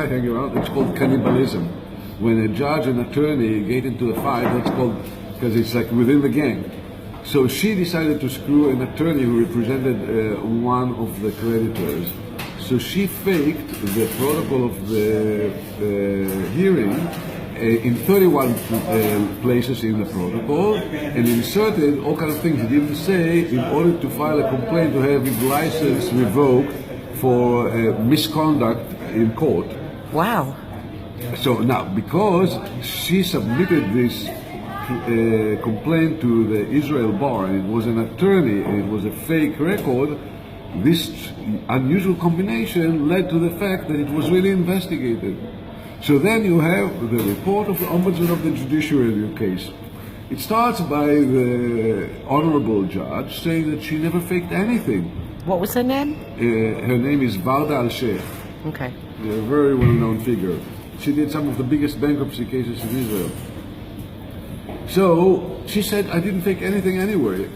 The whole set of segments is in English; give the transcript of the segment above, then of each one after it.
fight hanging around. It's called cannibalism. When a judge and attorney get into a fight, that's called, because it's like within the gang. So she decided to screw an attorney who represented one of the creditors. So she faked the protocol of the hearing in 31 places in the protocol and inserted all kinds of things he didn't say in order to file a complaint to have his license revoked for misconduct in court. Wow. So now, because she submitted this complaint to the Israel bar, and it was an attorney, and it was a fake record, this unusual combination led to the fact that it was really investigated. So then you have the report of the Ombudsman of the Judiciary in your case. It starts by the honorable judge saying that she never faked anything. What was her name? Her name is Varda Al-Sheikh. Okay. A very well-known figure. She did some of the biggest bankruptcy cases in Israel. So she said, I didn't fake anything anyway.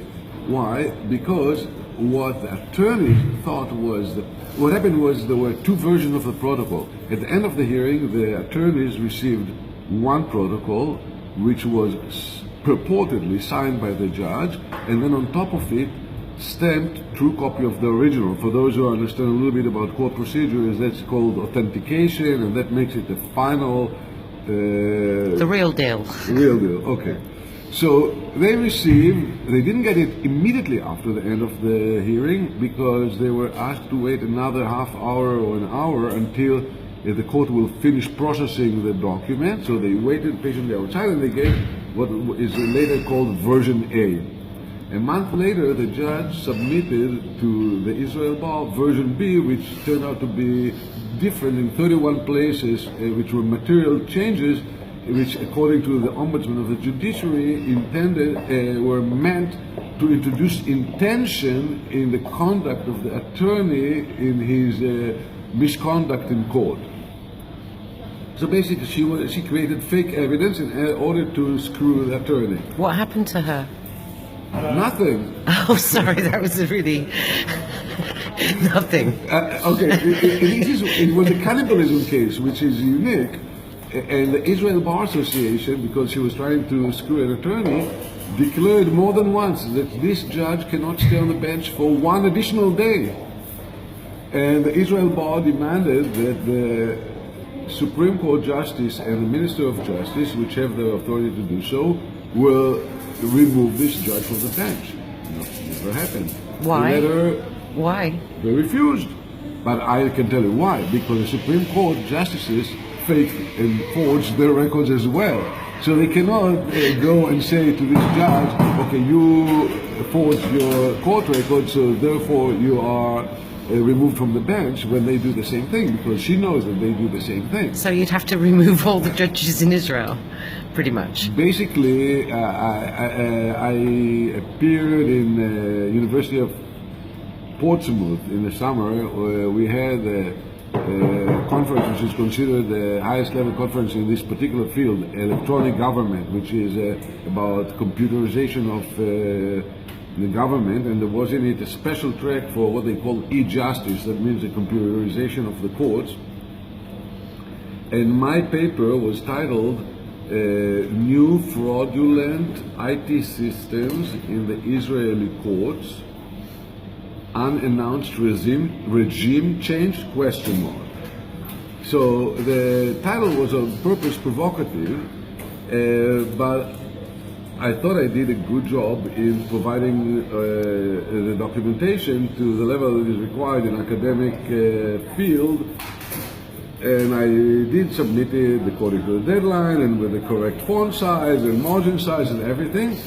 Why? Because what the attorney thought was that what happened was there were two versions of the protocol. At the end of the hearing, the attorneys received one protocol, which was purportedly signed by the judge, and then on top of it, stamped true copy of the original. For those who understand a little bit about court procedures, that's called authentication, and that makes it the final. The real deal. Real deal. Okay. So they didn't get it immediately after the end of the hearing because they were asked to wait another half hour or an hour until the court will finish processing the document. So they waited patiently outside and they gave what is later called version A. A month later, the judge submitted to the Israel Bar version B, which turned out to be different in 31 places, which were material changes, which, according to the Ombudsman of the Judiciary, were meant to introduce intention in the conduct of the attorney in his misconduct in court. So basically, she created fake evidence in order to screw the attorney. What happened to her? Nothing. Oh, sorry, that was really nothing. Okay, it was a cannibalism case, which is unique, and the Israel Bar Association, because she was trying to screw an attorney, declared more than once that this judge cannot stay on the bench for one additional day. And the Israel Bar demanded that the Supreme Court Justice and the Minister of Justice, which have the authority to do so, will remove this judge from the bench. Never happened. Why? Why? They refused. But I can tell you why. Because the Supreme Court justices faked and forged their records as well. So they cannot go and say to this judge, okay, you forged your court record, so therefore you are removed from the bench, when they do the same thing, because she knows that they do the same thing. So you'd have to remove all the judges in Israel, pretty much. Basically, I appeared in University of Portsmouth in the summer. We had a conference which is considered the highest level conference in this particular field, electronic government, which is about computerization of the government, and there was in it a special track for what they call e-justice, that means the computerization of the courts. And my paper was titled New Fraudulent IT Systems in the Israeli Courts, Unannounced Regime Change, ? So the title was on purpose provocative, but I thought I did a good job in providing the documentation to the level that is required in academic field, and I did submit it according to the deadline and with the correct font size and margin size and everything.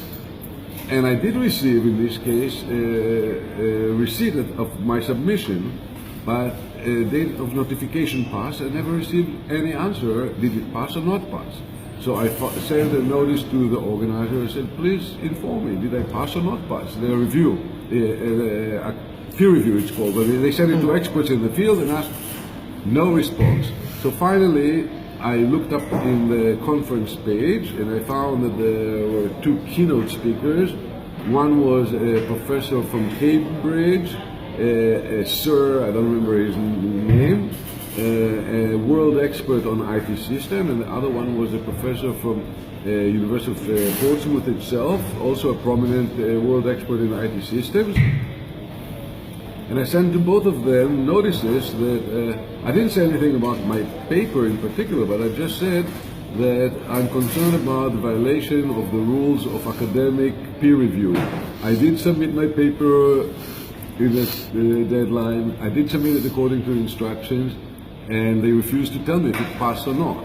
And I did receive, in this case, a receipt of my submission, but a date of notification passed. I never received any answer, did it pass or not pass? So I sent a notice to the organizer. I said, please inform me, did I pass or not pass? Their review, peer review it's called, but they sent it to experts in the field and asked, no response. So finally, I looked up in the conference page and I found that there were two keynote speakers. One was a professor from Cambridge, Sir, I don't remember his name, a world expert on IT system, and the other one was a professor from University of Portsmouth itself, also a prominent world expert in IT systems. And I sent to both of them notices that I didn't say anything about my paper in particular, but I just said that I'm concerned about the violation of the rules of academic peer review. I did submit my paper in the deadline. I did submit it according to the instructions, and they refused to tell me if it passed or not.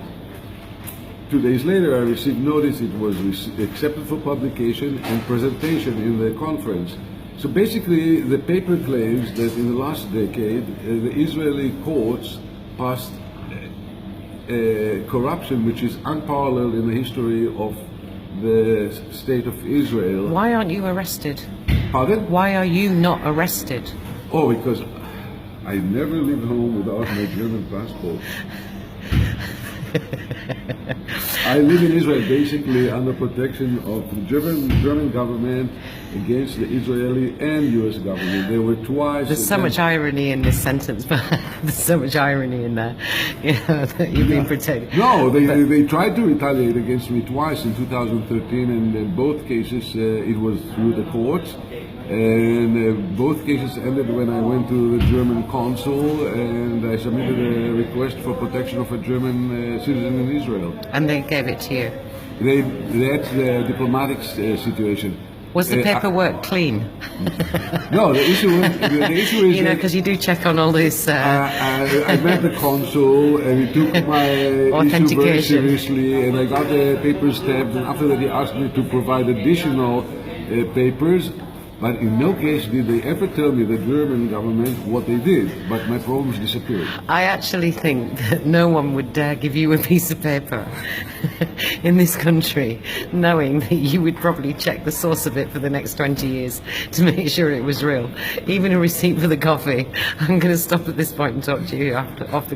2 days later, I received notice it was accepted for publication and presentation in the conference. So basically, the paper claims that in the last decade, the Israeli courts passed corruption which is unparalleled in the history of the state of Israel. Why aren't you arrested? Pardon? Why are you not arrested? Oh, because I never leave home without my German passport. I live in Israel basically under protection of the German government against the Israeli and U.S. government. There were twice. There's so much irony in this sentence, but there's so much irony in there, that you've been protected. No, they tried to retaliate against me twice in 2013, and in both cases it was through the courts. And both cases ended when I went to the German consul and I submitted a request for protection of a German citizen in Israel. And they gave it to you. That's the diplomatic situation. Was the paperwork clean? No, the issue is you know, because you do check on all this. I met the consul and he took my issue very seriously, and I got the papers stamped, and after that he asked me to provide additional papers. But in no case did they ever tell me, the German government, what they did. But my problems disappeared. I actually think that no one would dare give you a piece of paper in this country, knowing that you would probably check the source of it for the next 20 years to make sure it was real. Even a receipt for the coffee. I'm going to stop at this point and talk to you off the